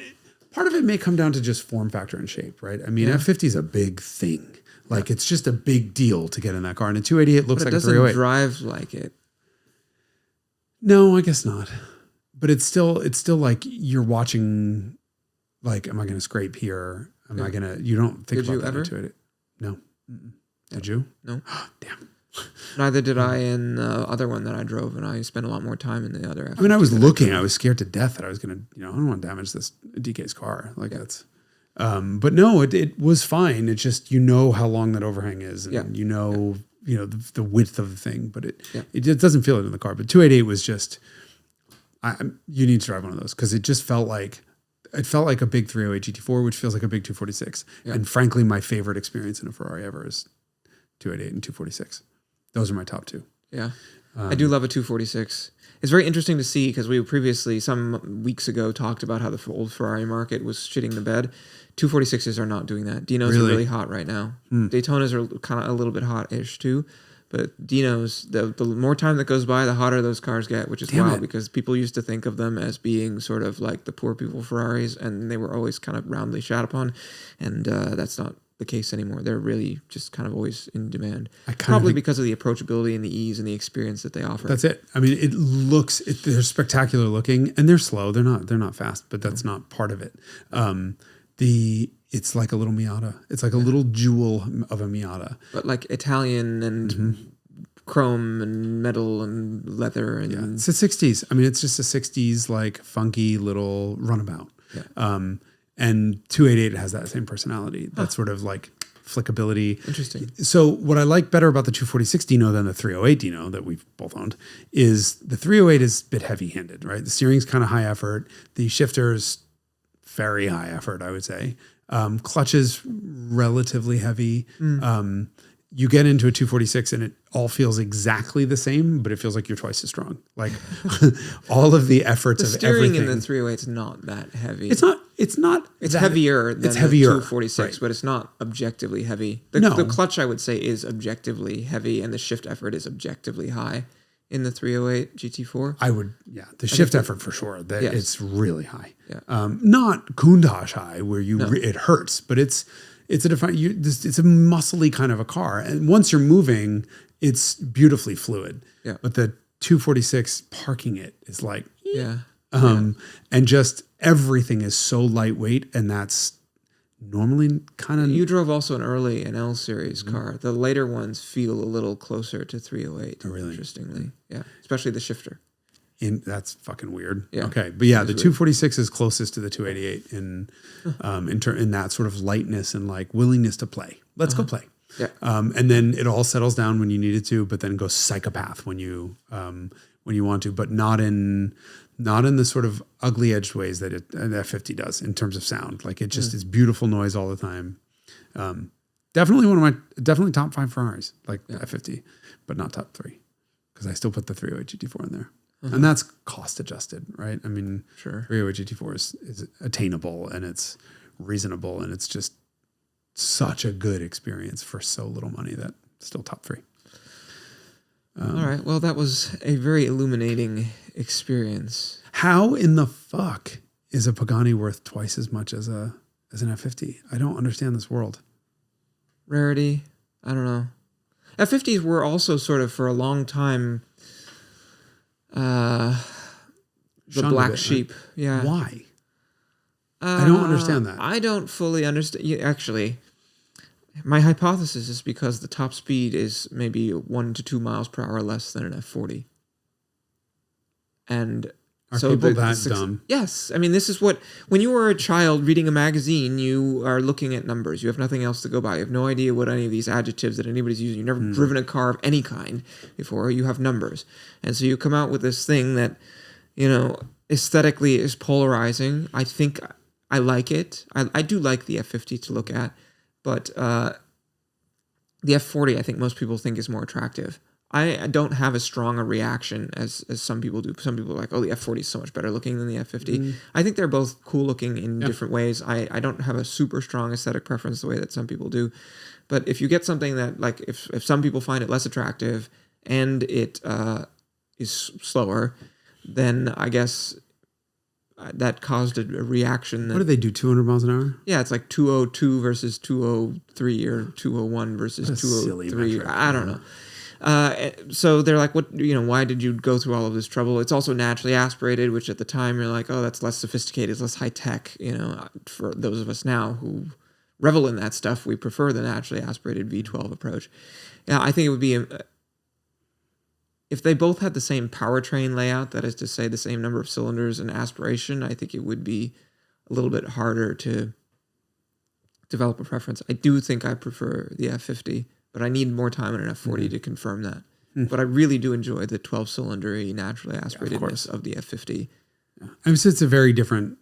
part of it may come down to just form factor and shape, right? I mean, F50 is a big thing. Like, it's just a big deal to get in that car. And a 288 looks like a 308. It doesn't drive like it. No, I guess not. But it's still like you're watching, like, am I going to scrape here? Am I going to, you don't think about that in 288. No. Did you? No. Damn. Neither did I in the other one that I drove, and I spent a lot more time in the other F50. I mean, I was looking. I was scared to death that I was going to, I don't want to damage this DK's car. Like, that's... but no, it was fine. It's just, how long that overhang is, and the width of the thing, but it doesn't feel it in the car. But 288 was just, you need to drive one of those because it just felt like a big 308 GT4, which feels like a big 246. Yeah. And frankly, my favorite experience in a Ferrari ever is 288 and 246. Those are my top two. Yeah. I do love a 246. It's very interesting to see because we previously, some weeks ago, talked about how the old Ferrari market was shitting the bed. 246s are not doing that. Dinos are really hot right now. Daytonas are kind of a little bit hot-ish too. But Dinos, the more time that goes by, the hotter those cars get, which is wild because people used to think of them as being sort of like the poor people Ferraris, and they were always kind of roundly shat upon. And that's not the case anymore. They're really just kind of always in demand. Probably because of the approachability and the ease and the experience that they offer. That's it. I mean, they're spectacular looking, and they're slow. They're not fast, but that's not part of it. It's like a little Miata. It's like a little jewel of a Miata. But like Italian and chrome and metal and leather. And it's the 60s. I mean, it's just a 60s, like funky little runabout. Yeah. And 288 has that same personality. That sort of like flickability. Interesting. So what I like better about the 246 Dino than the 308 Dino that we've both owned is the 308 is a bit heavy-handed, right? The steering's kind of high effort. The shifter's very high effort, I would say. Clutch is relatively heavy. You get into a 246 and it all feels exactly the same, but it feels like you're twice as strong. Like all of the efforts of everything. The steering in the 308 is not that heavy. It's heavier than the 246, right. But it's not objectively heavy. The clutch, I would say, is objectively heavy, and the shift effort is objectively high in the 308 GT4. The shift effort for sure. It's really high. Yeah. Not Countach high where it hurts, but it's a it's a muscly kind of a car. And once you're moving, it's beautifully fluid. Yeah. But the 246 parking it is like, and just everything is so lightweight, and that's normally kind of... You drove also an L series car. The later ones feel a little closer to 308. Oh, really? Interestingly. Yeah. Especially the shifter. That's fucking weird. Yeah. Okay. But yeah, the 246 is closest to the 288 in that sort of lightness and like willingness to play. Let's go play. Yeah. And then it all settles down when you need it to, but then goes psychopath when you want to, but not in the sort of ugly edged ways that an F50 does in terms of sound. Like it just is beautiful noise all the time. Definitely top 5 Ferraris, like F50, but not top 3 because I still put the 308 GT4 in there. And that's cost adjusted, right? I mean, 308 GT4 is attainable and it's reasonable and it's just such a good experience for so little money that still top 3. All right. Well, that was a very illuminating experience. How in the fuck is a Pagani worth twice as much as an F50? I don't understand this world. Rarity. I don't know. F50s were also sort of for a long time the black sheep. Right? Yeah. Why? I don't understand that. I don't fully understand. Actually, my hypothesis is because the top speed is maybe 1 to 2 miles per hour less than an F40. And are so people that dumb? Yes. I mean, this is what, when you were a child reading a magazine, you are looking at numbers. You have nothing else to go by. You have no idea what any of these adjectives that anybody's using. You've never driven a car of any kind before. You have numbers. And so you come out with this thing that, aesthetically is polarizing. I think I like it. I do like the F50 to look at, but the F40, I think most people think is more attractive. I don't have as strong a reaction as some people do. Some people are like, oh, the F40 is so much better looking than the F50. I think they're both cool looking in different ways. I don't have a super strong aesthetic preference the way that some people do. But if you get something that, like, if some people find it less attractive and it is slower, then I guess that caused a reaction. What do they do, 200 miles an hour? Yeah, it's like 202 versus 203 or 201 versus 203. I don't know. So they're like, why did you go through all of this trouble? It's also naturally aspirated, which at the time you're like, oh, that's less sophisticated, it's less high tech. For those of us now who revel in that stuff, we prefer the naturally aspirated V12 approach. Yeah, I think it would be, if they both had the same powertrain layout, that is to say the same number of cylinders and aspiration, I think it would be a little bit harder to develop a preference. I do think I prefer the F50. But I need more time in an F40 to confirm that. But I really do enjoy the 12-cylinder naturally aspiratedness of the F50. Yeah. I mean, so it's a very different.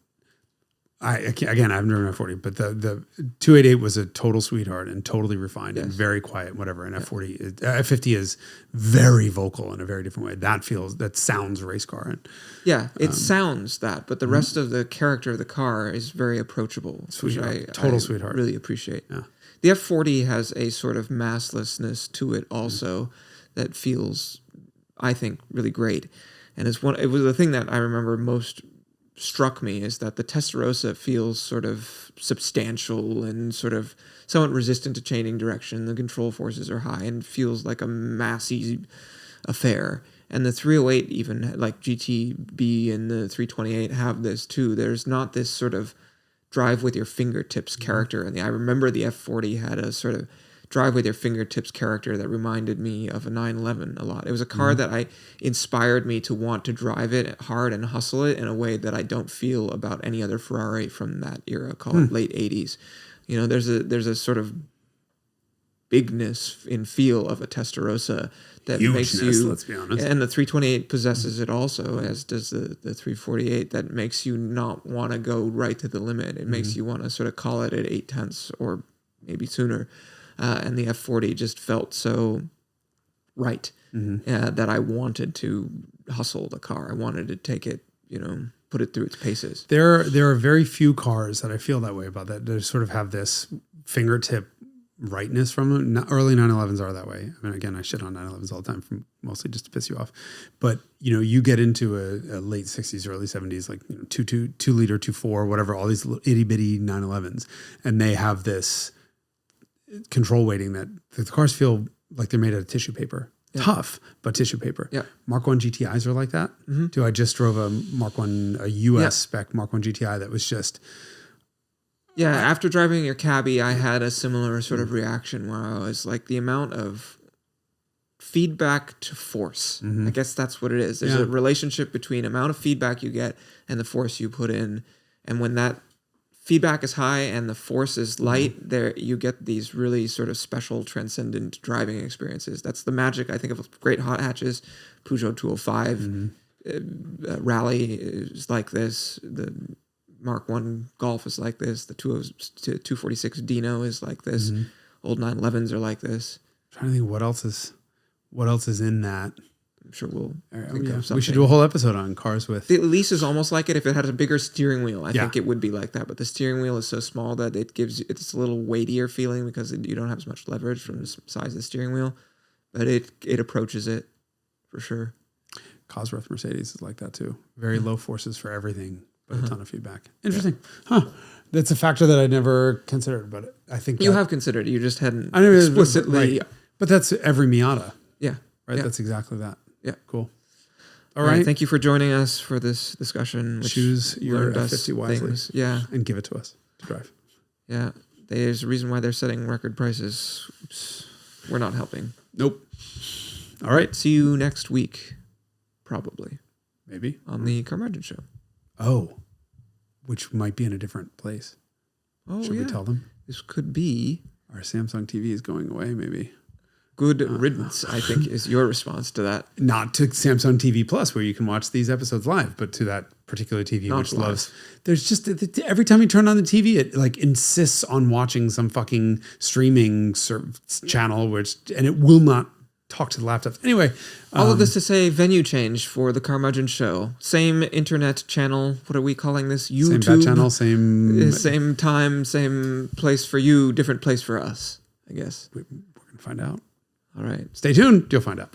Again, I haven't driven an F40, but the 288 was a total sweetheart and totally refined and very quiet, whatever. And F50 is very vocal in a very different way. That sounds race car. And, it sounds that, but the rest of the character of the car is very approachable, sweetheart. I sweetheart. Really appreciate. Yeah. The F40 has a sort of masslessness to it also that feels, I think, really great. And it was the thing that I remember most struck me is that the Testarossa feels sort of substantial and sort of somewhat resistant to changing direction. The control forces are high and feels like a massy affair. And the 308, even like GTB and the 328 have this too. There's not this sort of drive with your fingertips character. And I remember the F40 had a sort of drive with your fingertips character that reminded me of a 911 a lot. It was a car that inspired me to want to drive it hard and hustle it in a way that I don't feel about any other Ferrari from that era, called late 80s. There's a sort of bigness in feel of a Testarossa that makes you, let's be honest. And the 328 possesses it also, as does the 348, that makes you not want to go right to the limit. It makes you want to sort of call it at 0.8 or maybe sooner. And the F40 just felt so right that I wanted to hustle the car. I wanted to take it, put it through its paces. There are very few cars that I feel that way about, that sort of have this fingertip rightness from them. Early 911s are that way. I mean, again, I shit on 911s all the time, mostly just to piss you off. But you get into a late 60s, early 70s, like 2 liter, 2.4, whatever, all these little itty bitty 911s, and they have this control weighting that the cars feel like they're made out of tissue paper. Yeah. Tough, but tissue paper. Yeah. Mark 1 GTIs are like that. Too. I just drove a Mark 1, a US spec Mark 1 GTI that was just. Yeah, after driving your cabbie, I had a similar sort of reaction where I was like, the amount of feedback to force. I guess that's what it is. There's a relationship between amount of feedback you get and the force you put in. And when that feedback is high and the force is light, there you get these really sort of special, transcendent driving experiences. That's the magic, I think, of great hot hatches. Peugeot 205 Rally is like this. The Mark 1 Golf is like this. The 246 Dino is like this. Old 911s are like this. I'm trying to think what else is in that. I'm sure we'll think Yeah. of something. We should do a whole episode on cars with. The Elise is almost like it. If it had a bigger steering wheel, I think it would be like that. But the steering wheel is so small that it's a little weightier feeling because you don't have as much leverage from the size of the steering wheel. But it approaches it for sure. Cosworth Mercedes is like that too. Very low forces for everything, but a ton of feedback. Interesting. Huh. That's a factor that I never considered, but I think you have considered it. You just hadn't I never explicitly. Right. But that's every Miata. Yeah. Right. Yeah. That's exactly that. Yeah. Cool. All right. Thank you for joining us for this discussion. Which Choose your F50 wisely. Things. Yeah. And give it to us to drive. Yeah. There's a reason why they're setting record prices. Oops. We're not helping. Nope. All right. See you next week. Probably. Maybe. On the Carmudgeon show. Oh. Which might be in a different place. Oh, Should we tell them? This could be. Our Samsung TV is going away, maybe. Good riddance, I think, is your response to that. Not to Samsung TV Plus, where you can watch these episodes live, but to that particular TV, Not which live. loves. There's just every time you turn on the TV, it like insists on watching some fucking streaming channel, and it will not talk to the laptops. Anyway, all of this to say, venue change for the Carmudgeon show. Same internet channel. What are we calling this? YouTube. Same bat channel. Same time, same place for you, different place for us. I guess we're gonna find out. All right. Stay tuned. You'll find out.